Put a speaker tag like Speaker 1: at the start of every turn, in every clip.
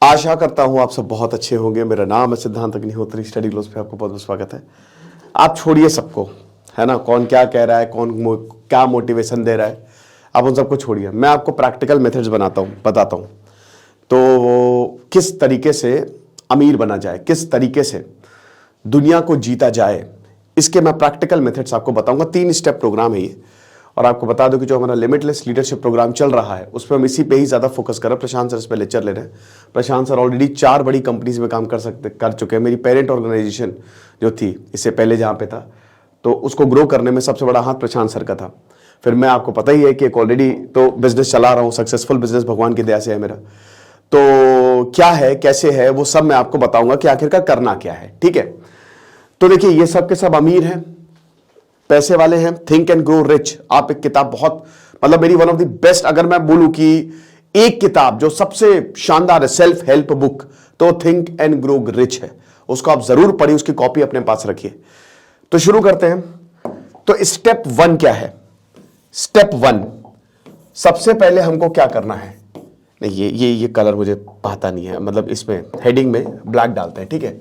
Speaker 1: आशा करता हूं आप सब बहुत अच्छे होंगे। मेरा नाम है सिद्धांत अग्निहोत्री, स्टडी ग्लोस पे आपको बहुत बहुत स्वागत है। आप छोड़िए सबको, है ना, कौन क्या कह रहा है, कौन क्या मोटिवेशन दे रहा है, आप उन सबको छोड़िए। मैं आपको प्रैक्टिकल मेथड्स बताता हूं। तो किस तरीके से अमीर बना जाए, किस तरीके से दुनिया को जीता जाए, इसके मैं प्रैक्टिकल मेथड्स आपको बताऊंगा। 3 स्टेप प्रोग्राम है ये। और आपको बता दो कि जो हमारा लिमिटलेस लीडरशिप प्रोग्राम चल रहा है उस पर हम इसी पे ही ज़्यादा फोकस कर रहे हैं। प्रशांत सर इस पर लेक्चर ले रहे हैं। प्रशांत सर ऑलरेडी 4 बड़ी कंपनीज में काम कर चुके हैं। मेरी पेरेंट ऑर्गेनाइजेशन जो थी इससे पहले जहाँ पे था, तो उसको ग्रो करने में सबसे बड़ा हाथ प्रशांत सर का था। फिर मैं, आपको पता ही है कि एक ऑलरेडी तो बिजनेस चला रहा हूँ, सक्सेसफुल बिजनेस भगवान की दया से है मेरा। तो क्या है, कैसे है, वो सब मैं आपको बताऊंगा कि आखिरकार करना क्या है। ठीक है, तो देखिए ये सब के सब अमीर हैं, पैसे वाले हैं। थिंक एंड ग्रो रिच, आप एक किताब बहुत, मतलब मेरी वन ऑफ द बेस्ट, अगर मैं बोलूं कि एक किताब जो सबसे शानदार है, सेल्फ हेल्प बुक, तो थिंक एंड ग्रो रिच है। उसको आप जरूर पढ़िए, उसकी कॉपी अपने पास रखिए। तो शुरू करते हैं। तो स्टेप 1 क्या है? स्टेप 1, सबसे पहले हमको क्या करना है? नहीं, ये कलर मुझे पता नहीं है, मतलब इसमें हेडिंग में ब्लैक डालते हैं। ठीक है,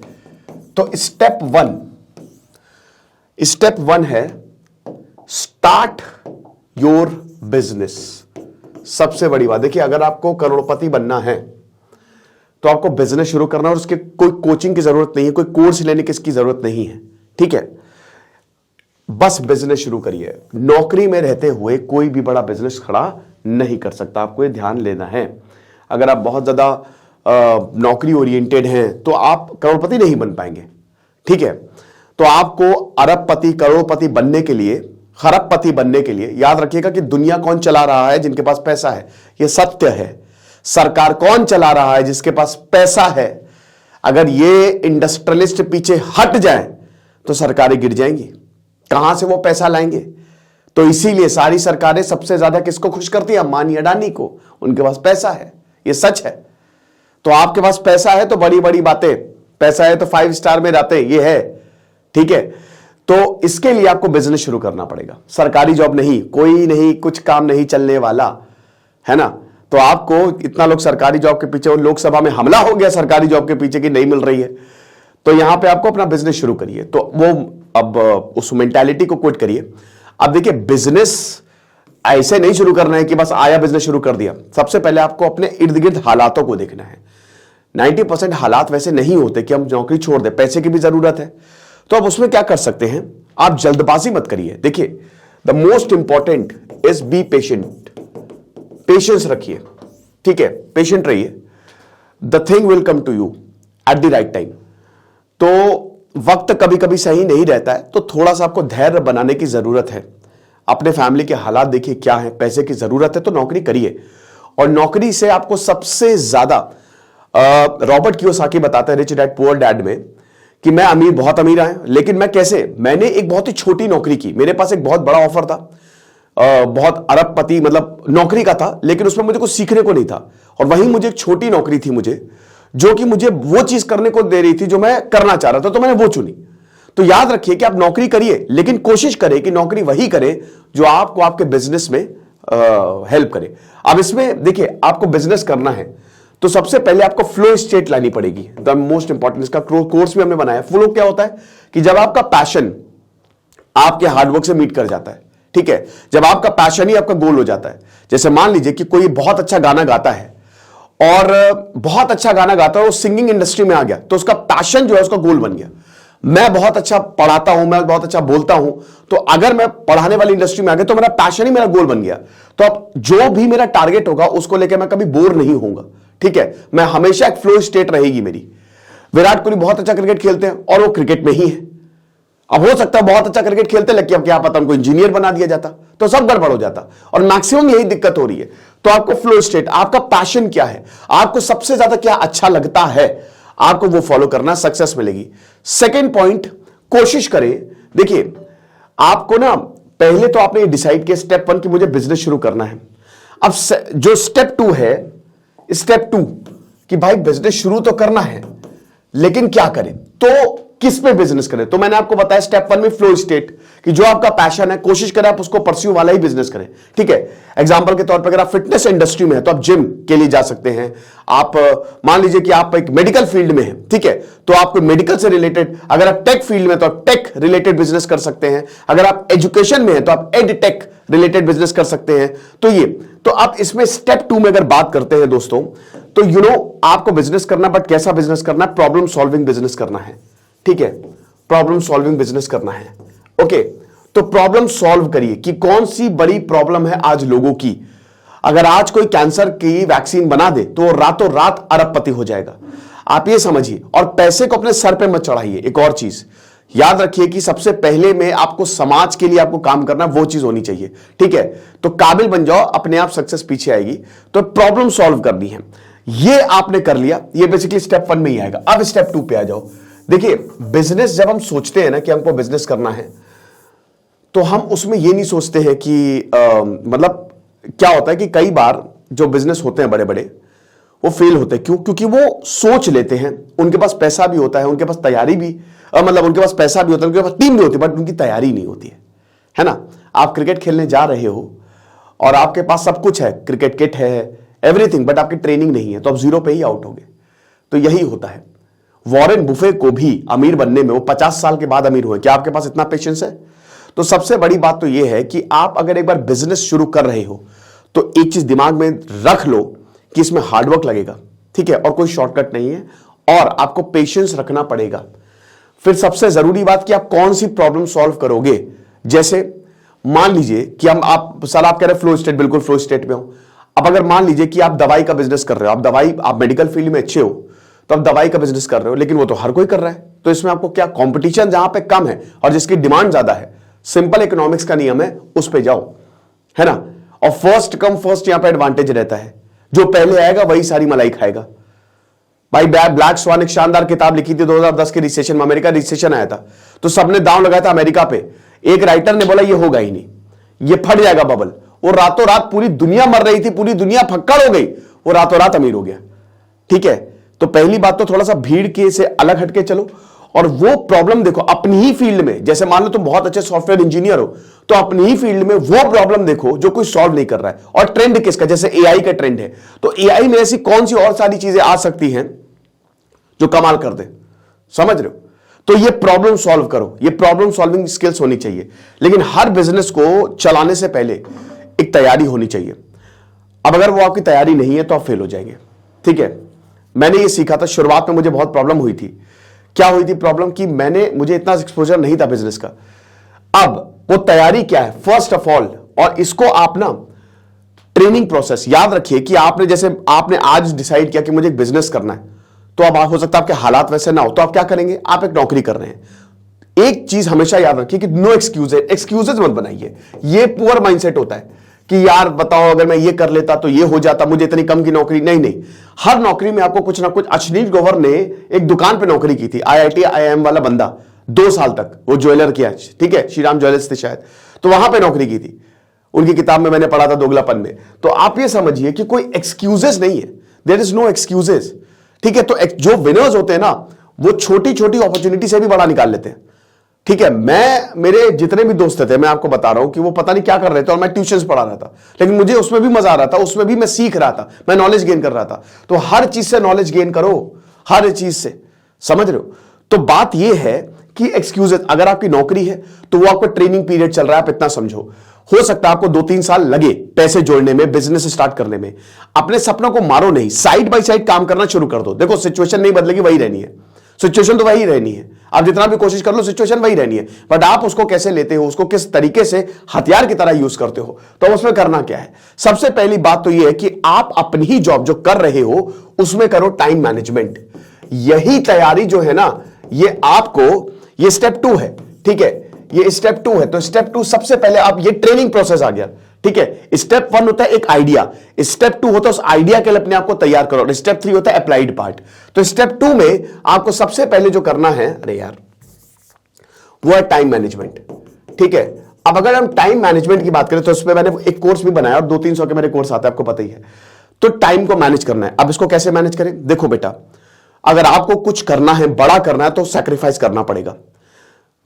Speaker 1: तो स्टेप 1 है स्टार्ट योर बिजनेस। सबसे बड़ी बात देखिए, अगर आपको करोड़पति बनना है तो आपको बिजनेस शुरू करना, और उसके कोई कोचिंग की जरूरत नहीं है, कोई कोर्स लेने की इसकी जरूरत नहीं है। ठीक है, बस बिजनेस शुरू करिए। नौकरी में रहते हुए कोई भी बड़ा बिजनेस खड़ा नहीं कर सकता, आपको ये ध्यान लेना है। अगर आप बहुत ज्यादा नौकरी ओरिएंटेड हैं तो आप करोड़पति नहीं बन पाएंगे। ठीक है, तो आपको अरबपति, करोड़पति बनने के लिए, खरबपति बनने के लिए याद रखिएगा कि दुनिया कौन चला रहा है? जिनके पास पैसा है। यह सत्य है। सरकार कौन चला रहा है? जिसके पास पैसा है। अगर ये इंडस्ट्रियलिस्ट पीछे हट जाए तो सरकारें गिर जाएंगी। कहां से वो पैसा लाएंगे? तो इसीलिए सारी सरकारें सबसे ज्यादा किसको खुश करती है? अंबानी, अडानी को। उनके पास पैसा है, ये सच है। तो आपके पास पैसा है तो बड़ी बड़ी बातें, पैसा है तो 5 स्टार में जाते, ये है। ठीक है, तो इसके लिए आपको बिजनेस शुरू करना पड़ेगा। सरकारी जॉब नहीं, कोई नहीं, कुछ काम नहीं चलने वाला, है ना। तो आपको इतना लोग सरकारी जॉब के पीछे, और लोकसभा में हमला हो गया सरकारी जॉब के पीछे कि नहीं मिल रही है, तो यहां पे आपको अपना बिजनेस शुरू करिए। तो वो अब उस मेंटालिटी को क्विट करिए। अब देखिए, बिजनेस ऐसे नहीं शुरू करना है कि बस आया बिजनेस शुरू कर दिया। सबसे पहले आपको अपने इर्द गिर्द हालातों को देखना है। 90% हालात वैसे नहीं होते कि हम नौकरी छोड़ दें, पैसे की भी जरूरत है। तो अब उसमें क्या कर सकते हैं? आप जल्दबाजी मत करिए। देखिए, the most important is be patient. Patience रखिए। ठीक है, पेशेंट रहिए। The thing will come to you at the right time. तो वक्त कभी कभी सही नहीं रहता है, तो थोड़ा सा आपको धैर्य बनाने की जरूरत है। अपने फैमिली के हालात देखिए क्या है, पैसे की जरूरत है तो नौकरी करिए। और नौकरी से आपको सबसे ज्यादा, रॉबर्ट कियोसाकी बताते हैं रिच डैड पुअर डैड में, कि मैं अमीर, बहुत अमीर आया, लेकिन मैं कैसे, मैंने एक बहुत ही छोटी नौकरी की। मेरे पास एक बहुत बड़ा ऑफर था, बहुत अरबपति मतलब नौकरी का था, लेकिन उसमें मुझे कुछ सीखने को नहीं था। और वहीं मुझे एक छोटी नौकरी थी मुझे, जो कि मुझे वो चीज करने को दे रही थी जो मैं करना चाह रहा था, तो मैंने वो चुनी। तो याद रखिए कि आप नौकरी करिए, लेकिन कोशिश करें कि नौकरी वही करें जो आपको आपके बिजनेस में हेल्प करे। अब इसमें देखिए, आपको बिजनेस करना है तो सबसे पहले आपको फ्लो स्टेट लानी पड़ेगी। द मोस्ट इंपॉर्टेंट, इसका कोर्स भी हमने बनाया। फ्लो क्या होता है? कि जब आपका पैशन आपके हार्डवर्क से मीट कर जाता है। ठीक है, जब आपका पैशन ही आपका गोल हो जाता है। जैसे मान लीजिए कि कोई बहुत अच्छा गाना गाता है, और बहुत अच्छा गाना गाता है, वो सिंगिंग इंडस्ट्री में आ गया, तो उसका पैशन जो है उसका गोल बन गया। मैं बहुत अच्छा पढ़ाता हूं, मैं बहुत अच्छा बोलता हूं, तो अगर मैं पढ़ाने वाली इंडस्ट्री में आ गया तो मेरा पैशन ही मेरा गोल बन गया। तो अब जो भी मेरा टारगेट होगा उसको लेकर मैं कभी बोर नहीं होऊंगा। ठीक है, मैं हमेशा एक फ्लो स्टेट रहेगी मेरी। विराट कोहली बहुत अच्छा क्रिकेट खेलते हैं और वो क्रिकेट में ही है। अब हो सकता है बहुत अच्छा क्रिकेट खेलते, लेकिन अब क्या पता उनको इंजीनियर बना दिया जाता, तो सब गड़बड़ हो जाता। और मैक्सिमम यही दिक्कत हो रही है। तो आपको फ्लो स्टेट, आपका पैशन क्या है, आपको सबसे ज्यादा क्या अच्छा लगता है, आपको वो फॉलो करना, सक्सेस मिलेगी। सेकेंड पॉइंट, कोशिश करें। देखिए, आपको ना पहले तो आपने डिसाइड किया स्टेप 1 कि मुझे बिजनेस शुरू करना है। अब जो स्टेप 2 है, स्टेप 2 कि भाई बिजनेस शुरू तो करना है, लेकिन क्या करें? तो किस पे बिजनेस करें। तो मैंने आपको बताया स्टेप 1 में फ्लो स्टेट, कि जो आपका पैशन है कोशिश करें आप उसको परस्यू वाला ही बिजनेस करें। ठीक है, एग्जांपल के तौर पर अगर आप फिटनेस इंडस्ट्री में है तो आप जिम के लिए जा सकते हैं। आप मान लीजिए कि आप एक मेडिकल फील्ड में हैं, ठीक है, तो आपको मेडिकल से रिलेटेड, अगर आप टेक फील्ड में तो आप टेक रिलेटेड बिजनेस कर सकते हैं। अगर आप एजुकेशन में है तो आप एड टेक रिलेटेड बिजनेस कर सकते हैं। तो आप इसमें स्टेप 2 में अगर बात करते हैं दोस्तों, तो आपको बिजनेस करना, बट कैसा बिजनेस करना है? प्रॉब्लम सॉल्विंग बिजनेस करना है। ठीक है, प्रॉब्लम सॉल्विंग बिजनेस करना है। ओके, तो प्रॉब्लम सॉल्व करिए कि कौन सी बड़ी प्रॉब्लम है आज लोगों की। अगर आज कोई कैंसर की वैक्सीन बना दे तो रातों रात अरबपति हो जाएगा। आप ये समझिए, और पैसे को अपने सर पे मत चढ़ाइए। एक और चीज याद रखिए कि सबसे पहले में आपको समाज के लिए आपको काम करना, वो चीज होनी चाहिए। ठीक है, तो काबिल बन जाओ, अपने आप सक्सेस पीछे आएगी। तो प्रॉब्लम सॉल्व करनी है, ये आपने कर लिया, ये बेसिकली स्टेप 1 में ही आएगा। अब स्टेप 2 पे आ जाओ। देखिए, बिजनेस जब हम सोचते हैं ना कि हमको बिजनेस करना है, तो हम उसमें ये नहीं सोचते हैं कि मतलब क्या होता है कि कई बार जो बिजनेस होते हैं बड़े बड़े, वो फेल होते हैं। क्यों? क्योंकि वो सोच लेते हैं, उनके पास पैसा भी होता है, उनके पास तैयारी भी, मतलब उनके पास पैसा भी होता है, उनके पास टीम भी होती है, बट उनकी तैयारी नहीं होती है ना। आप क्रिकेट खेलने जा रहे हो और आपके पास सब कुछ है, क्रिकेट किट है, एवरीथिंग, बट आपकी ट्रेनिंग नहीं है, तो आप 0 पे ही आउट होगे। तो यही होता है। वॉरेन बुफे को भी अमीर बनने में वो 50 साल के बाद अमीर हुए। क्या आपके पास इतना पेशेंस है? तो सबसे बड़ी बात तो यह है कि आप अगर एक बार बिजनेस शुरू कर रहे हो तो एक चीज दिमाग में रख लो कि इसमें हार्डवर्क लगेगा। ठीक है, और कोई शॉर्टकट नहीं है, और आपको पेशेंस रखना पड़ेगा। फिर सबसे जरूरी बात कि आप कौन सी प्रॉब्लम सॉल्व करोगे। जैसे मान लीजिए कि आप कह रहे हैं फ्लो स्टेट, बिल्कुल फ्लो स्टेट में हो। अब अगर मान लीजिए कि आप दवाई का बिजनेस कर रहे हो, आप मेडिकल फील्ड में अच्छे हो, तो आप दवाई का बिजनेस कर रहे हो, लेकिन वो तो हर कोई कर रहा है। तो इसमें आपको क्या, कंपटीशन जहां पे कम है और जिसकी डिमांड ज्यादा है, सिंपल इकोनॉमिक्स का नियम है, उस पे जाओ, है ना। और फर्स्ट कम फर्स्ट यहां पे एडवांटेज रहता है, जो पहले आएगा वही सारी मलाई खाएगा। भाई ब्लैक स्वान एक शानदार किताब लिखी थी 2010 के रिसेशन में, अमेरिका रिसेशन आया था, तो सबने दांव लगाया था अमेरिका पे। एक राइटर ने बोला ये होगा ही नहीं, ये फट जाएगा बबल। वो रातों रात, पूरी दुनिया मर रही थी, पूरी दुनिया फक्कड़ हो गई, वो रातों रात अमीर हो गया। ठीक है, तो पहली बात तो थोड़ा सा भीड़ के से अलग हटके चलो, और वो प्रॉब्लम देखो अपनी ही फील्ड में। जैसे मान लो तुम बहुत अच्छे सॉफ्टवेयर इंजीनियर हो, तो अपनी ही फील्ड में वो प्रॉब्लम देखो जो कोई सॉल्व नहीं कर रहा है। और ट्रेंड किसका, जैसे एआई का ट्रेंड है, तो एआई में ऐसी कौन सी और सारी चीजें आ सकती हैं जो कमाल कर दे, समझ रहे हो। तो ये प्रॉब्लम सॉल्व करो, ये प्रॉब्लम सॉल्विंग स्किल्स होनी चाहिए। लेकिन हर बिजनेस को चलाने से पहले एक तैयारी होनी चाहिए। अब अगर वो आपकी तैयारी नहीं है तो आप फेल हो जाएंगे। ठीक है, मैंने ये सीखा था, शुरुआत में मुझे बहुत प्रॉब्लम हुई थी। क्या हुई थी प्रॉब्लम? कि मुझे इतना एक्सपोजर नहीं था बिजनेस का। अब वो तैयारी क्या है, फर्स्ट ऑफ ऑल, और इसको आप ना ट्रेनिंग प्रोसेस याद रखिए कि आपने आज डिसाइड किया कि मुझे एक बिजनेस करना है, तो अब हो सकता है आपके हालात वैसे ना हो, तो आप क्या करेंगे, आप एक नौकरी कर रहे हैं। एक चीज हमेशा याद रखिए कि नो एक्सक्यूजेज मत बनाइए। ये पुअर माइंडसेट होता है कि यार बताओ अगर मैं ये कर लेता तो ये हो जाता, मुझे इतनी कम की नौकरी नहीं। हर नौकरी में आपको कुछ ना कुछ। अश्नील ग्रोवर ने एक दुकान पे नौकरी की थी, IIT IIM वाला बंदा, 2 साल तक वो ज्वेलर किया, ठीक है, श्रीराम ज्वेलर्स थे शायद, तो वहां पे नौकरी की थी। उनकी किताब में मैंने पढ़ा था दोगलापन में। तो आप ये समझिए कि कोई एक्सक्यूजेस नहीं है, देयर इज नो एक्सक्यूजेस। ठीक है, तो जो विनर्स होते हैं ना, वो छोटी छोटी अपॉर्चुनिटी से भी बड़ा निकाल लेते हैं। ठीक है, मेरे जितने भी दोस्त थे, मैं आपको बता रहा हूं कि वो पता नहीं क्या कर रहे थे, और मैं ट्यूशंस पढ़ा रहा था, लेकिन मुझे उसमें भी मजा आ रहा था, उसमें भी मैं सीख रहा था, मैं नॉलेज गेन कर रहा था। तो हर चीज से नॉलेज गेन करो, हर चीज से, समझ रहे हो। तो बात यह है कि एक्सक्यूजेस, अगर आपकी नौकरी है तो वो आपका ट्रेनिंग पीरियड चल रहा है, आप इतना समझो। हो सकता है आपको 2-3 साल लगे पैसे जोड़ने में, बिजनेस स्टार्ट करने में। अपने सपनों को मारो नहीं, साइड बाय साइड काम करना शुरू कर दो। देखो सिचुएशन नहीं बदलेगी, वही रहनी है, सिचुएशन तो वही रहनी है, आप जितना भी कोशिश कर लो सिचुएशन वही रहनी है, बट आप उसको कैसे लेते हो, उसको किस तरीके से हथियार की तरह यूज करते हो, तो उसमें करना क्या है। सबसे पहली बात तो यह है कि आप अपनी ही जॉब जो कर रहे हो उसमें करो टाइम मैनेजमेंट। यही तैयारी जो है ना, ये आपको, ये स्टेप 2 है। ठीक है, ये स्टेप 2 है। तो स्टेप 2 सबसे पहले आप, ये ट्रेनिंग प्रोसेस आ गया। ठीक है, स्टेप 1 होता है एक आइडिया, स्टेप 2 होता है उस आइडिया के लिए अपने आप को तैयार करो, और स्टेप 3 होता है अप्लाइड पार्ट। तो स्टेप 2 में आपको सबसे पहले जो करना है, अरे यार, वो है टाइम मैनेजमेंट। ठीक है, अब अगर हम टाइम मैनेजमेंट की बात करें तो उसमें मैंने एक कोर्स भी बनाया, और 200-300 के मेरे कोर्स आते हैं, आपको पता ही है। तो टाइम को मैनेज करना है। अब इसको कैसे मैनेज करें, देखो बेटा, अगर आपको कुछ करना है, बड़ा करना है, तो सैक्रिफाइस करना पड़ेगा।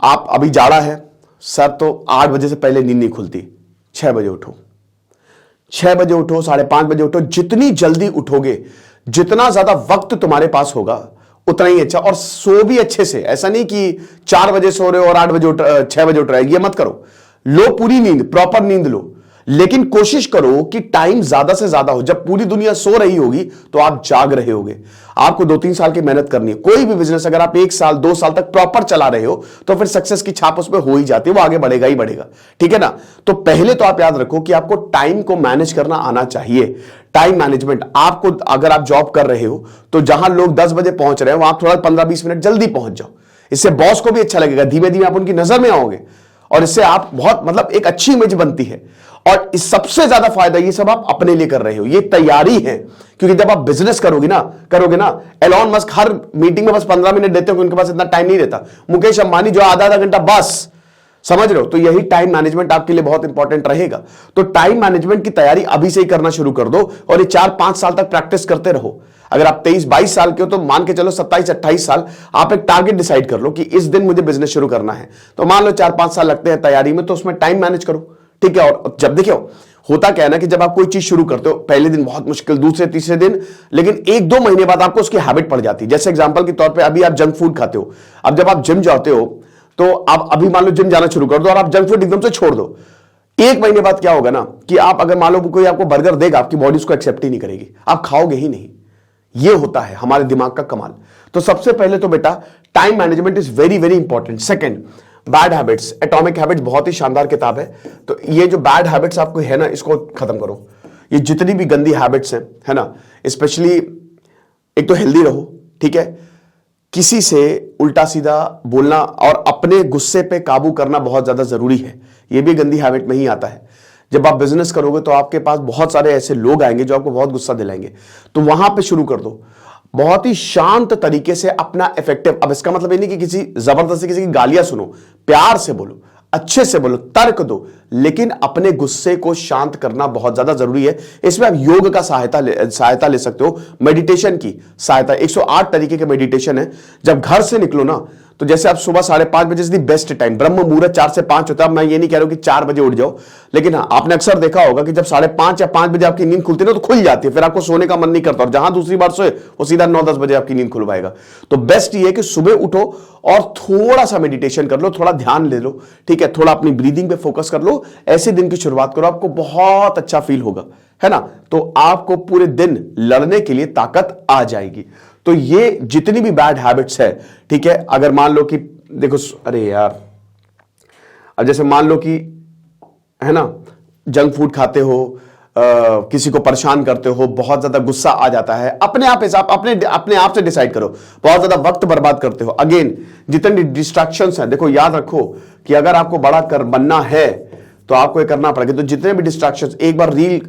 Speaker 1: आप अभी जाड़ा है सर, तो 8 बजे से पहले नींद नहीं खुलती, 6 बजे उठो, 6 बजे उठो, 5:30 बजे उठो। जितनी जल्दी उठोगे, जितना ज्यादा वक्त तुम्हारे पास होगा, उतना ही अच्छा। और सो भी अच्छे से, ऐसा नहीं कि 4 बजे सो रहे हो और 8 बजे 6 बजे उठ रहे हो, ये मत करो। लो पूरी नींद, प्रॉपर नींद लो, लेकिन कोशिश करो कि टाइम ज्यादा से ज्यादा हो। जब पूरी दुनिया सो रही होगी तो आप जाग रहे होगे। आपको 2-3 साल की मेहनत करनी है। कोई भी बिजनेस अगर आप 1 साल 2 साल तक प्रॉपर चला रहे हो तो फिर सक्सेस की छाप उसमें हो ही जाती है, वो आगे बढ़ेगा ही बढ़ेगा, ठीक है ना। तो पहले तो आप याद रखो कि आपको टाइम को मैनेज करना आना चाहिए। टाइम मैनेजमेंट आपको, अगर आप जॉब कर रहे हो तो जहां लोग 10 बजे पहुंच रहे हो वहां थोड़ा 15-20 मिनट जल्दी पहुंच जाओ। इससे बॉस को भी अच्छा लगेगा, धीमे धीमे आप उनकी नजर में आओगे और इससे आप बहुत मतलब एक अच्छी इमेज बनती है। और इस सबसे ज्यादा फायदा ये सब आप अपने लिए कर रहे हो, ये तैयारी है। क्योंकि जब आप बिजनेस करोगे ना, एलॉन मस्क हर मीटिंग में बस 15 मिनट देते हो, उनके पास इतना टाइम नहीं रहता। मुकेश अंबानी जो आधा घंटा बस, समझ रहे हो। तो यही टाइम मैनेजमेंट आपके लिए बहुत इंपॉर्टेंट रहेगा। तो टाइम मैनेजमेंट की तैयारी अभी से ही करना शुरू कर दो और ये 4-5 साल तक प्रैक्टिस करते रहो। अगर आप 23-22 साल के हो तो मान के चलो 27-28 साल आप एक टारगेट डिसाइड कर लो कि इस दिन मुझे बिजनेस शुरू करना है। तो मान लो 4-5 साल लगते हैं तैयारी में, तो उसमें टाइम मैनेज करो, ठीक है। और जब देखो होता क्या है ना कि जब आप कोई चीज शुरू करते हो, पहले दिन बहुत मुश्किल, दूसरे तीसरे दिन, लेकिन 1-2 महीने बाद आपको उसकी हैबिट पड़ जाती है। जैसे एग्जांपल के तौर पे अभी आप जंक फूड खाते हो, अब जब आप जिम जाते हो तो आप अभी मान लो जिम जाना शुरू कर दो और आप जंक फूड एकदम से छोड़ दो। 1 महीने बाद क्या होगा ना कि आप अगर मान लो कोई आपको बर्गर देगा, आपकी बॉडी उसको एक्सेप्ट ही नहीं करेगी, आप खाओगे ही नहीं। ये होता है हमारे दिमाग का कमाल। तो सबसे पहले तो बेटा time management is very very important. Second, bad habits, atomic habits बहुत ही शानदार किताब है। तो ये जो बैड हैबिट्स आपको है ना, इसको खत्म करो। ये जितनी भी गंदी हैबिट्स हैं, है ना, स्पेशली एक तो हेल्दी रहो, ठीक है। किसी से उल्टा सीधा बोलना और अपने गुस्से पे काबू करना बहुत ज्यादा जरूरी है। ये भी गंदी हैबिट में ही आता है। जब आप बिजनेस करोगे तो आपके पास बहुत सारे ऐसे लोग आएंगे जो आपको बहुत गुस्सा दिलाएंगे, तो वहां पे शुरू कर दो बहुत ही शांत तरीके से अपना इफेक्टिव। अब इसका मतलब ये नहीं कि किसी जबरदस्ती किसी की गालियां सुनो, प्यार से बोलो, अच्छे से बोलो, तर्क दो, लेकिन अपने गुस्से को शांत करना बहुत ज्यादा जरूरी है। इसमें आप योग का सहायता ले सकते हो, मेडिटेशन की सहायता। 108 तरीके के मेडिटेशन है। जब घर से निकलो ना, तो जैसे आप सुबह 5:30 बजे से बेस्ट टाइम, ब्रह्म मुहूर्त 4 से 5 होता है। मैं ये नहीं कह रहा हूं कि 4 बजे उठ जाओ, लेकिन हाँ, आपने अक्सर देखा होगा कि जब 5:30 या 5 बजे आपकी नींद खुलती है ना, तो खुल जाती है, फिर आपको सोने का मन नहीं करता, और जहां दूसरी बार सोए वो सीधा 9-10 बजे आपकी नींद खुलवाएगा। तो बेस्ट ये है कि सुबह उठो और थोड़ा सा मेडिटेशन कर लो, थोड़ा ध्यान ले लो, ठीक है, थोड़ा अपनी ब्रीदिंग पे फोकस कर लो, ऐसे दिन की शुरुआत करो, आपको बहुत अच्छा फील होगा, है ना। तो आपको पूरे दिन लड़ने के लिए ताकत आ जाएगी। तो ये जितनी भी बैड हैबिट्स है, ठीक है, अगर मान लो कि देखो, अरे यार, अब जैसे मान लो कि, है ना, जंक फूड खाते हो, किसी को परेशान करते हो, बहुत ज्यादा गुस्सा आ जाता है, अपने आप से डिसाइड करो, बहुत ज्यादा वक्त बर्बाद करते हो। अगेन, जितने डिस्ट्रैक्शंस हैं, देखो याद रखो कि अगर आपको बड़ा बनना है तो आपको ये करना पड़ेगा। तो जितने भी डिस्ट्रैक्शंस, एक बार रील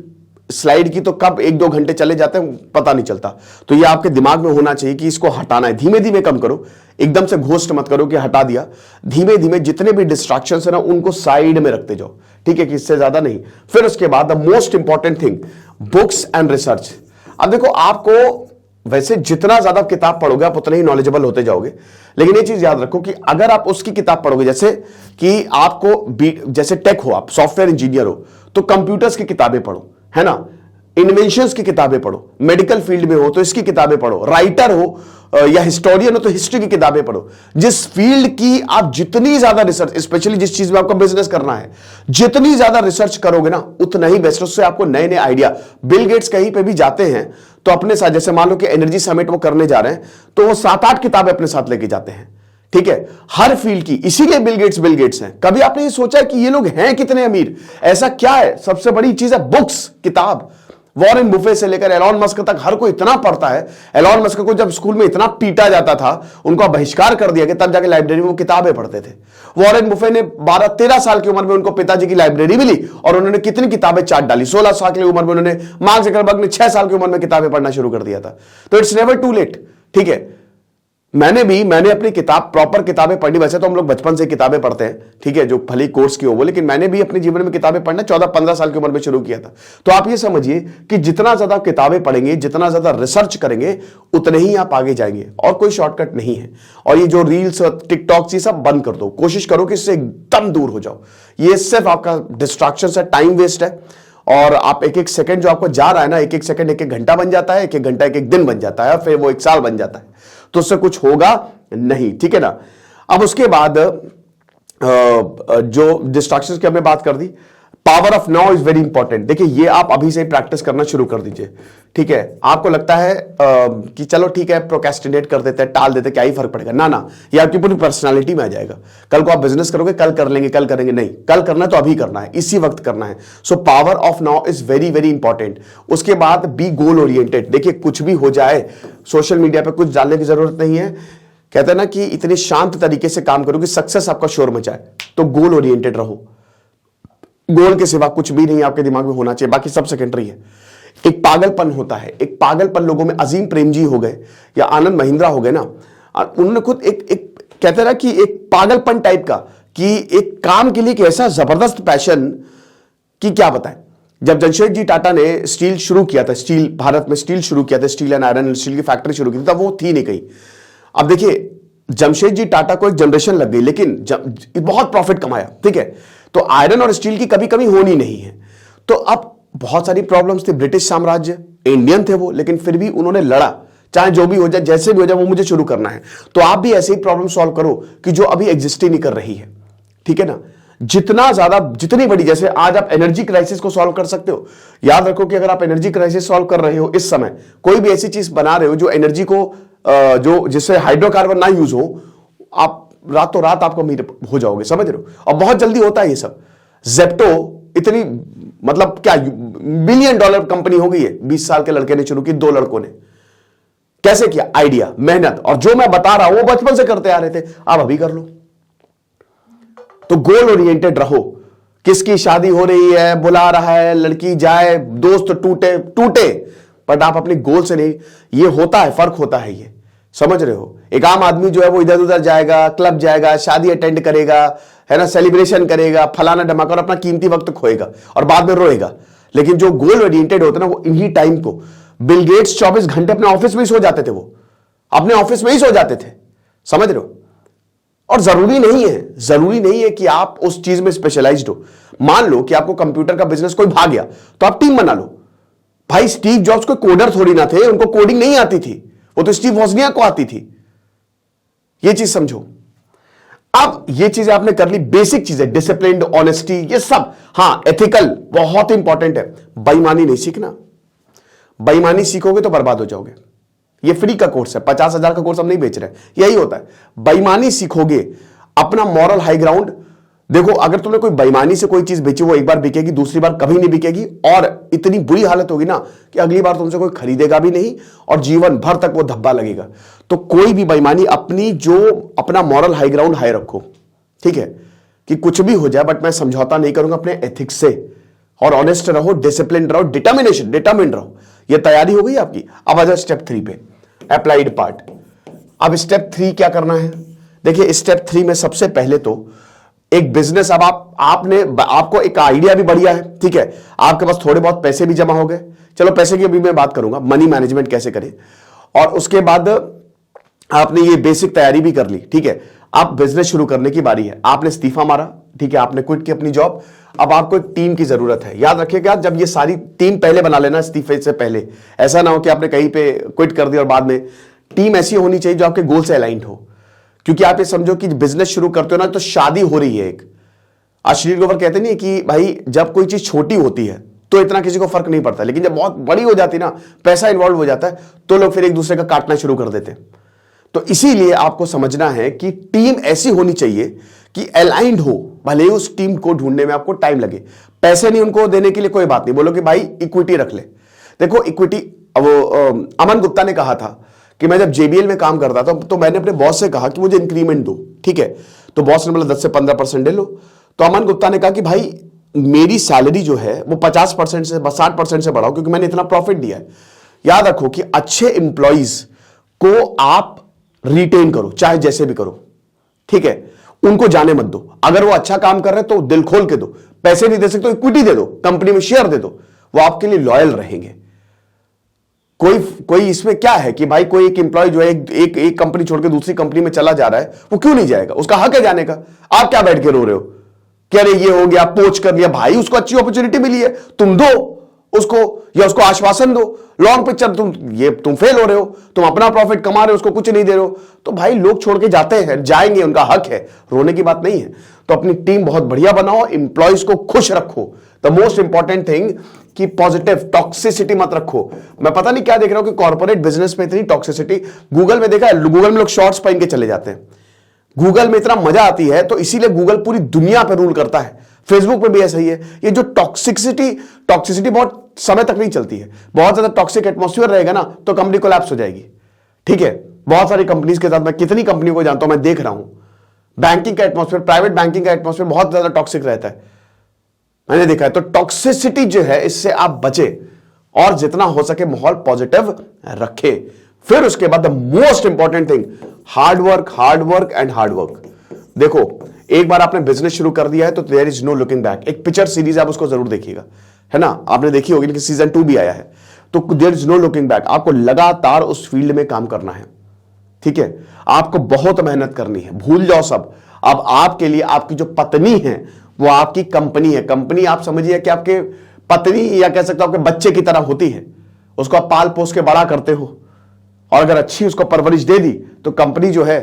Speaker 1: स्लाइड की तो कब 1-2 घंटे चले जाते हैं पता नहीं चलता। तो ये आपके दिमाग में होना चाहिए कि इसको हटाना है। धीमे धीमे कम करो, एकदम से घोस्ट मत करो कि हटा दिया। धीमे धीमे जितने भी डिस्ट्रैक्शंस है ना, उनको साइड में रखते जाओ, ठीक है, कि इससे ज्यादा नहीं। फिर उसके बाद the most important thing, books and research. अब देखो, आपको वैसे जितना ज्यादा किताब पढ़ोगे आप उतने ही नॉलेजेबल होते जाओगे, लेकिन ये चीज याद रखो कि अगर आप उसकी किताब पढ़ोगे, जैसे कि आपको जैसे टेक हो, आप सॉफ्टवेयर इंजीनियर हो तो कंप्यूटर्स की किताबें पढ़ो, है ना, इन्वेंशंस की किताबें पढ़ो, मेडिकल फील्ड में हो तो इसकी किताबें पढ़ो, राइटर हो या हिस्टोरियन हो तो हिस्ट्री की किताबें पढ़ो। जिस फील्ड की आप जितनी ज्यादा रिसर्च, स्पेशली जिस चीज में आपका बिजनेस करना है, जितनी ज्यादा रिसर्च करोगे ना उतना ही बेस्ट, उससे आपको नए नए आइडिया। बिल गेट्स कहीं पे भी जाते हैं तो अपने साथ, जैसे मान लो कि एनर्जी समिट वो करने जा रहे हैं तो वो 7-8 किताबें अपने साथ लेके जाते हैं, ठीक है, हर फील्ड की। इसीलिए बिल गेट्स हैं। कभी आपने ये सोचा कि ये लोग हैं कितने अमीर? ऐसा क्या है? सबसे बड़ी चीज है बुक्स, किताब। वॉरेन बुफे से लेकर एलॉन मस्क तक हर कोई इतना पढ़ता है। एलॉन मस्क को जब स्कूल में इतना पीटा जाता था, उनका बहिष्कार कर दिया गया, तब जाके लाइब्रेरी में वो किताबें पढ़ते थे। वॉरेन बुफे ने 12-13 साल की उम्र में उनको पिताजी की लाइब्रेरी मिली और उन्होंने कितनी किताबें चाट डाली। 16 साल की उम्र में उन्होंने, मार्क ज़करबर्ग ने 6 साल की उम्र में किताबें पढ़ना शुरू कर दिया था। तो इट्स नेवर टू लेट, ठीक है। मैंने अपनी किताब प्रॉपर किताबें पढ़नी, वैसे तो हम लोग बचपन से किताबें पढ़ते हैं, ठीक है, जो भली कोर्स की हो वो, लेकिन मैंने भी अपने जीवन में किताबें पढ़ना 14-15 साल की उम्र में शुरू किया था। तो आप ये समझिए कि जितना ज्यादा किताबें पढ़ेंगे, जितना ज्यादा रिसर्च करेंगे, उतने ही आप आगे जाएंगे, और कोई शॉर्टकट नहीं है। और ये जो रील्स और टिकटॉक, ये सब बंद कर दो, कोशिश करो कि इससे एकदम दूर हो जाओ। ये सिर्फ आपका डिस्ट्रैक्शन है, टाइम वेस्ट है, और आप एक एक सेकंड जो आपको जा रहा है ना, एक एक सेकंड एक एक घंटा बन जाता है, एक एक घंटा एक एक दिन बन जाता है, और फिर वो एक साल बन जाता है, तो उससे कुछ होगा नहीं, ठीक है ना। अब उसके बाद जो डिस्ट्रैक्शंस की हमने बात कर दी, power of now is very important. देखिए ये आप अभी से प्रैक्टिस करना शुरू कर दीजिए, ठीक है। आपको लगता है कि चलो ठीक है, प्रोक्रेस्टिनेट कर देते हैं, टाल देते हैं, क्या ही फर्क पड़ेगा, ना ना, ये आपकी पूरी पर्सनालिटी में आ जाएगा। कल को आप बिजनेस करोगे, कल कर लेंगे, कल करेंगे, नहीं, कल करना है तो अभी करना है, इसी वक्त करना है। So power of now is very very important. उसके बाद बी गोल ओरिएंटेड। देखिए कुछ भी हो जाए, सोशल मीडिया पर कुछ डालने की जरूरत नहीं है। कहते हैं ना कि इतने शांत तरीके से काम करो कि सक्सेस आपका शोर मचाए। तो गोल ओरिएंटेड रहो, गोल के सिवा कुछ भी नहीं आपके दिमाग में होना चाहिए, बाकी सब सेकेंडरी है। एक पागलपन होता है, एक पागलपन लोगों में, अजीम प्रेमजी हो गए या आनंद महिंद्रा हो गए ना, उन्होंने खुद एक कहते हैं ना कि एक पागलपन टाइप का, कि एक काम के लिए एक ऐसा जबरदस्त पैशन कि क्या बताएं। जब जमशेदजी टाटा ने स्टील शुरू किया था, स्टील भारत में स्टील शुरू किया था, स्टील एंड आयरन स्टील की फैक्ट्री शुरू की थी, तब वो थी नहीं कहीं। अब देखिए जमशेदजी टाटा को एक जनरेशन लग गई, लेकिन बहुत प्रॉफिट कमाया, ठीक है। तो आयरन और स्टील की कभी कभी होनी नहीं है। तो अब बहुत सारी प्रॉब्लम्स थी, ब्रिटिश साम्राज्य, इंडियन थे वो, लेकिन फिर भी उन्होंने लड़ा, चाहे जो भी हो जाए, जैसे भी हो जाए, वो मुझे शुरू करना है। तो आप भी ऐसे ही प्रॉब्लम सॉल्व करो कि जो अभी एग्जिस्ट ही नहीं कर रही है, ठीक है ना। जितना ज्यादा, जितनी बड़ी, जैसे आज आप एनर्जी क्राइसिस को सॉल्व कर सकते हो। याद रखो कि अगर आप एनर्जी क्राइसिस सॉल्व कर रहे हो इस समय, कोई भी ऐसी चीज बना रहे हो जो एनर्जी को जो जिससे हाइड्रोकार्बन ना यूज हो, आप रातों रात आपको अमीर हो जाओगे, समझ रहे हो। और बहुत जल्दी होता है ये सब। जेप्टो इतनी, मतलब क्या $1 बिलियन कंपनी हो गई है, 20 साल के लड़के ने शुरू की, 2 लड़कों ने। कैसे किया? आइडिया, मेहनत, और जो मैं बता रहा हूं वो बचपन से करते आ रहे थे, आप अभी कर लो। तो गोल ओरिएंटेड रहो। किसकी शादी हो रही है, बुला रहा है, लड़की जाए, दोस्त टूटे, बट आप अपने गोल से नहीं, ये होता है, फर्क होता है, ये समझ रहे हो। एक आम आदमी जो है वो इधर उधर जाएगा, क्लब जाएगा, शादी अटेंड करेगा, है ना, सेलिब्रेशन करेगा, फलाना धमाका, और अपना कीमती वक्त खोएगा और बाद में रोएगा। लेकिन जो गोल ओरिएंटेड होता है ना, वो इन्हीं टाइम को, बिल गेट्स 24 घंटे अपने ऑफिस में ही सो जाते थे, वो अपने ऑफिस में ही सो जाते थे, समझ रहे हो। और जरूरी नहीं है कि आप उस चीज में स्पेशलाइज्ड हो। मान लो कि आपको कंप्यूटर का बिजनेस कोई भाग गया, तो आप टीम बना लो। भाई स्टीव जॉब्स कोई कोडर थोड़ी ना थे, उनको कोडिंग नहीं आती थी, वो तो स्टीव वॉजनियाक को आती थी। ये चीज समझो। अब ये चीजें आपने कर ली, बेसिक चीजें, डिसिप्लिन, ऑनेस्टी, ये सब। हां, एथिकल बहुत इंपॉर्टेंट है। बेईमानी नहीं सीखना, बेईमानी सीखोगे तो बर्बाद हो जाओगे। ये फ्री का कोर्स है, 50,000 का कोर्स हम नहीं बेच रहे, यही होता है। बेईमानी सीखोगे, अपना मॉरल हाई ग्राउंड देखो। अगर तुमने कोई बेईमानी से कोई चीज बेची, वो एक बार बिकेगी, दूसरी बार कभी नहीं बिकेगी, और इतनी बुरी हालत होगी ना कि अगली बार तुमसे कोई खरीदेगा भी नहीं, और जीवन भर तक वो धब्बा लगेगा। तो कोई भी बेईमानी, अपना मॉरल हाई ग्राउंड हाई रखो, ठीक है, कि कुछ भी हो जाए बट मैं समझौता नहीं करूंगा अपने एथिक्स से, और ऑनेस्ट रहो, डिसिप्लिन रहो, डिटर्मिन रहो। ये तैयारी हो गई आपकी। अब आ जाओ स्टेप 3 पे, अप्लाइड पार्ट। अब स्टेप 3 क्या करना है? देखिए स्टेप 3 में सबसे पहले तो एक बिजनेस, अब आपको एक आइडिया भी बढ़िया है, ठीक है, आपके पास थोड़े बहुत पैसे भी जमा हो गए। चलो पैसे की अभी मैं बात करूंगा, मनी मैनेजमेंट कैसे करें। और उसके बाद आपने ये बेसिक तैयारी भी कर ली, ठीक है, आप बिजनेस शुरू करने की बारी है। आपने इस्तीफा मारा, ठीक है, आपने क्विट की अपनी जॉब। अब आपको एक टीम की जरूरत है। याद रखिएगा, जब ये सारी टीम पहले बना लेना इस्तीफे से पहले, ऐसा ना हो कि आपने कहीं पे क्विट कर दिया और बाद में। टीम ऐसी होनी चाहिए जो आपके गोल से अलाइंड हो। क्योंकि आप ये समझो कि बिजनेस शुरू करते हो ना, तो शादी हो रही है एक। अश्लील गोवर कहते नहीं कि भाई जब कोई चीज छोटी होती है तो इतना किसी को फर्क नहीं पड़ता, लेकिन जब बहुत बड़ी हो जाती है ना, पैसा इन्वॉल्व हो जाता है, तो लोग फिर एक दूसरे का काटना शुरू कर देते हैं। तो इसीलिए आपको समझना है कि टीम ऐसी होनी चाहिए कि अलाइंड हो, भले ही उस टीम को ढूंढने में आपको टाइम लगे। पैसे नहीं उनको देने के लिए कोई बात नहीं, बोलो कि भाई इक्विटी रख ले। देखो इक्विटी, वो अमन गुप्ता ने कहा था कि मैं जब JBL में काम करता था तो मैंने अपने बॉस से कहा कि मुझे इंक्रीमेंट दो, ठीक है, तो बॉस ने बोला 10 से 15% ले लो। तो अमन गुप्ता ने कहा कि भाई मेरी सैलरी जो है वो 50% से 60% से बढ़ाओ, क्योंकि मैंने इतना प्रॉफिट दिया है। याद रखो कि अच्छे इंप्लॉइज को आप रिटेन करो, चाहे जैसे भी करो, ठीक है। उनको जाने मत दो। अगर वो अच्छा काम कर रहे तो दिल खोल के दो, पैसे नहीं दे सकते तो इक्विटी दे दो, कंपनी में शेयर दे दो, वो आपके लिए लॉयल रहेंगे। कोई इसमें क्या है कि भाई कोई एक एम्प्लॉय जो है एक कंपनी छोड़ के दूसरी कंपनी में चला जा रहा है, वो क्यों नहीं जाएगा? उसका हक है जाने का। आप क्या बैठ के रो रहे हो कि अरे ये हो गया, पोच कर लिया? भाई उसको अच्छी अपॉर्चुनिटी मिली है, तुम दो उसको, या उसको आश्वासन दो। लॉन्ग पिक्चर तुम फेल हो रहे हो, तुम अपना प्रॉफिट कमा रहे हो, उसको कुछ नहीं दे रहे हो, तो भाई लोग छोड़ के जाते हैं, जाएंगे, उनका हक है, रोने की बात नहीं है। तो अपनी टीम बहुत बढ़िया बनाओ, इंप्लॉइज को खुश रखो। द मोस्ट इंपॉर्टेंट थिंग कि पॉजिटिव, टॉक्सिसिटी मत रखो। मैं पता नहीं क्या देख रहा हूं कि कॉर्पोरेट बिजनेस में इतनी टॉक्सिसिटी। गूगल में देखा है, गूगल में लोग शॉर्ट्स पहन के चले जाते हैं। गूगल में इतना मजा आती है, तो इसीलिए गूगल पूरी दुनिया पर रूल करता है। फेसबुक पे भी ऐसा ही है। ये जो टॉक्सिसिटी बहुत समय तक नहीं चलती है। बहुत ज्यादा टॉक्सिक एटमॉस्फेयर रहेगा ना, तो कंपनी कोलैप्स हो जाएगी, ठीक है। बहुत सारी कंपनीज के साथ, मैं कितनी कंपनी को जानता हूं, मैं देख रहा हूं। बैंकिंग का एटमॉस्फेयर, प्राइवेट बैंकिंग का एटमॉस्फेयर बहुत ज्यादा टॉक्सिक रहता है, मैंने देखा है। तो टॉक्सिसिटी जो है, इससे आप बचे और जितना हो सके माहौल पॉजिटिव रखे। फिर उसके बाद the most important thing, hard work and hard work. देखो, एक बार आपने बिजनेस शुरू कर दिया है तो there is no looking back. एक पिक्चर सीरीज आप उसको जरूर देखिएगा, है ना, आपने देखी होगी, लेकिन सीजन 2 भी आया है। तो there is no looking back. आपको लगातार उस फील्ड में काम करना है, ठीक है। आपको बहुत मेहनत करनी है, भूल जाओ सब। अब आपके लिए आपकी जो पत्नी है वो आपकी कंपनी है। कंपनी आप समझिए कि आपके पत्नी, या कह सकते हो आपके बच्चे की तरह होती है। उसको आप पाल पोस के बड़ा करते हो, और अगर अच्छी उसको परवरिश दे दी तो कंपनी जो है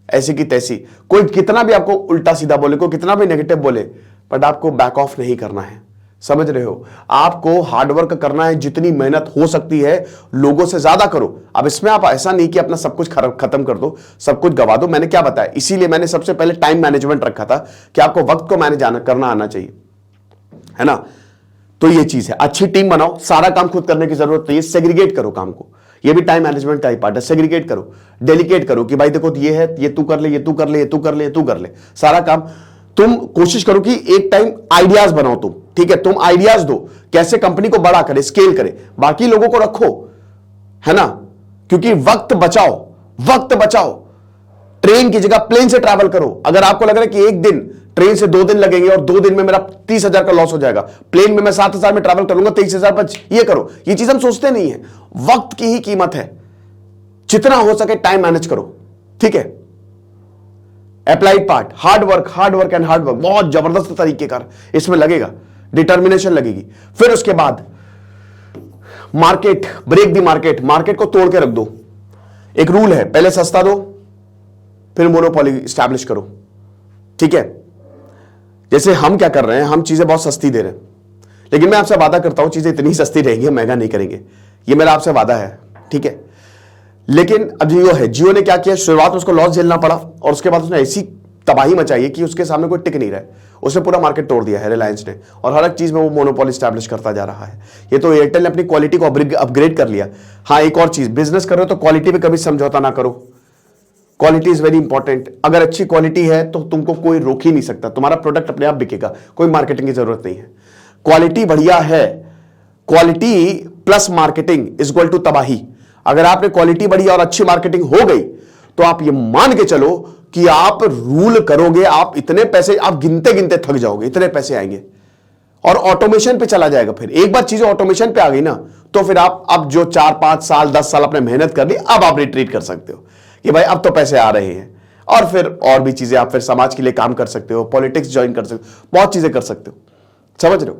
Speaker 1: ऐसी की तैसी। कोई कितना भी आपको उल्टा सीधा बोले, कोई कितना भी नेगेटिव बोले, बट आपको बैक ऑफ नहीं करना है, समझ रहे हो। आपको हार्डवर्क करना है, जितनी मेहनत हो सकती है लोगों से ज्यादा करो। अब इसमें आप ऐसा नहीं कि अपना सब कुछ खत्म कर दो, सब कुछ गवा दो। मैंने क्या बताया, इसीलिए मैंने सबसे पहले टाइम मैनेजमेंट रखा था कि आपको वक्त को मैनेज करना आना चाहिए, है ना। तो ये चीज है, अच्छी टीम बनाओ। सारा काम खुद करने की जरूरत नहीं है, सेग्रीगेट करो काम को। ये भी टाइम मैनेजमेंट का ही पार्ट है। सेग्रीगेट करो, डेलीकेट करो कि भाई देखो ये है, ये तू कर ले, ये तू कर ले, ये तू कर ले, ये तू कर ले। सारा काम तुम कोशिश करो कि एक टाइम आइडियाज बनाओ तुम, ठीक है। तुम आइडियाज दो कैसे कंपनी को बड़ा करे, स्केल करे, बाकी लोगों को रखो, है ना। क्योंकि वक्त बचाओ, वक्त बचाओ। ट्रेन की जगह प्लेन से ट्रैवल करो। अगर आपको लग रहा है कि एक दिन ट्रेन से 2 दिन लगेंगे और 2 दिन में मेरा 30,000 का लॉस हो जाएगा, प्लेन में मैं 7,000 में ट्रैवल करूंगा, 23,000 बच, ये करो। ये चीज हम सोचते नहीं है। वक्त की ही कीमत है, जितना हो सके टाइम मैनेज करो, ठीक है। Applied part, hard work and hard work, बहुत जबरदस्त तरीके का इसमें लगेगा, डिटर्मिनेशन लगेगी। फिर उसके बाद मार्केट, ब्रेक दी मार्केट को तोड़ के रख दो। एक रूल है, पहले सस्ता दो, फिर मोनोपोली स्टैब्लिश करो, ठीक है। जैसे हम क्या कर रहे हैं, हम चीजें बहुत सस्ती दे रहे हैं, लेकिन मैं आपसे वादा करता हूं चीजें इतनी सस्ती रहेंगी, महंगा नहीं करेंगे, ये मेरा आपसे वादा है, ठीक है। लेकिन अब जियो ने क्या किया, शुरुआत में उसको लॉस झेलना पड़ा, और उसके बाद उसने ऐसी तबाही मचाई है कि उसके सामने कोई टिक नहीं रहा है। उसने पूरा मार्केट तोड़ दिया है रिलायंस ने, और हर एक चीज में वो मोनोपोली स्टैब्लिश करता जा रहा है। ये तो एयरटेल ने अपनी क्वालिटी को अपग्रेड कर लिया। हाँ, एक और चीज, बिजनेस कर रहे हो तो क्वालिटी पे कभी समझौता ना करो। Quality is very important. अगर अच्छी क्वालिटी है तो तुमको कोई रोक ही नहीं सकता, तुम्हारा प्रोडक्ट अपने आप बिकेगा, कोई मार्केटिंग की जरूरत नहीं है। क्वालिटी बढ़िया है, quality plus marketing is equal to तबाही। अगर आपने क्वालिटी बढ़िया और अच्छी मार्केटिंग हो गई तो आप ये मान के चलो कि आप रूल करोगे। आप इतने पैसे, आप गिनते गिनते थक जाओगे, इतने पैसे आएंगे, और ऑटोमेशन पे चला जाएगा। फिर एक बार चीजें ऑटोमेशन पे आ गई ना, तो फिर आप अब जो 4, 5 साल 10 साल आपने मेहनत कर ली, अब आप रिट्रीट कर सकते हो कि भाई अब तो पैसे आ रहे हैं, और फिर और भी चीजें आप फिर समाज के लिए काम कर सकते हो, पॉलिटिक्स ज्वाइन कर सकते हो, बहुत चीजें कर सकते हो, समझ रहे हो।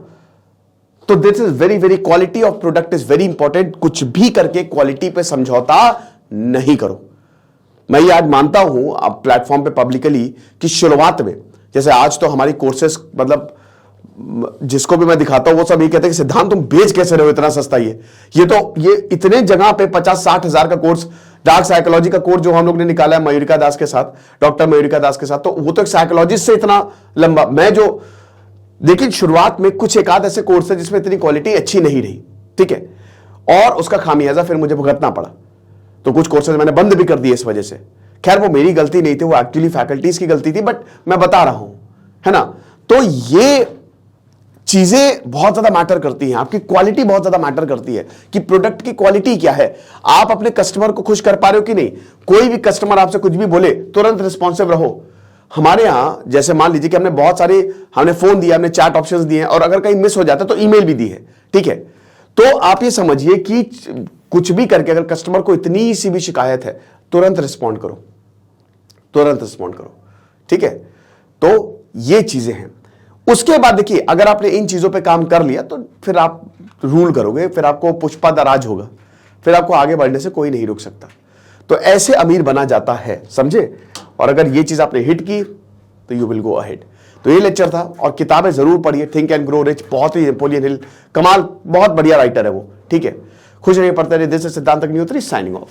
Speaker 1: तो this is very very, quality of product is very important. कुछ भी करके क्वालिटी पे समझौता नहीं करो। मैं ये आज मानता हूं अब प्लेटफॉर्म पे पब्लिकली कि शुरुआत में, जैसे आज तो हमारी कोर्सेस, मतलब जिसको भी मैं दिखाता हूं वो सब ये कहते हैं कि सिद्धांत तुम बेच कैसे रहे हो इतना सस्ता। ये इतने जगह पे 50-60 हजार का कोर्स, डार्क साइकोलॉजी का कोर्स जो हम लोग ने निकाला है मयूरिका दास के साथ, डॉक्टर मयूरिका दास के साथ, तो वो तो एक साइकोलॉजिस्ट से इतना लंबा, मैं जो, लेकिन शुरुआत में कुछ एक आध ऐसे कोर्स है जिसमें इतनी क्वालिटी अच्छी नहीं रही, ठीक है, और उसका खामियाजा फिर मुझे भुगतना पड़ा। तो कुछ कोर्सेज मैंने बंद भी कर दिए इस वजह से। खैर वो मेरी गलती नहीं थी, वो एक्चुअली फैकल्टीज की गलती थी, बट मैं बता रहा हूं, है ना। तो ये चीजें बहुत ज्यादा मैटर करती हैं, आपकी क्वालिटी बहुत ज्यादा मैटर करती है कि प्रोडक्ट की क्वालिटी क्या है, आप अपने कस्टमर को खुश कर पा रहे हो कि नहीं। कोई भी कस्टमर आपसे कुछ भी बोले तुरंत रिस्पॉन्सिव रहो। हमारे यहां जैसे मान लीजिए कि हमने फोन दिया, हमने चैट ऑप्शंस दिए हैं, और अगर कहीं मिस हो जाता है तो ईमेल भी दी है, ठीक है। तो आप ये समझिए कि कुछ भी करके अगर कस्टमर को इतनी सी भी शिकायत है, तुरंत रिस्पॉन्ड करो, तुरंत रिस्पॉन्ड करो, ठीक है। तो ये चीजें हैं। उसके बाद देखिए, अगर आपने इन चीजों पे काम कर लिया तो फिर आप रूल करोगे, फिर आपको पुष्पा द राज होगा, फिर आपको आगे बढ़ने से कोई नहीं रोक सकता। तो ऐसे अमीर बना जाता है, समझे। और अगर ये चीज आपने हिट की तो यू विल गो अहेड। तो ये लेक्चर था, और किताबें जरूर पढ़िए। थिंक एंड ग्रो रिच, बहुत ही नेपोलियन हिल कमाल, बहुत बढ़िया राइटर है वो, ठीक है। खुश रहिए, पढ़ते रहिए। दिस इज सिद्धांत अग्निहोत्री साइनिंग ऑफ।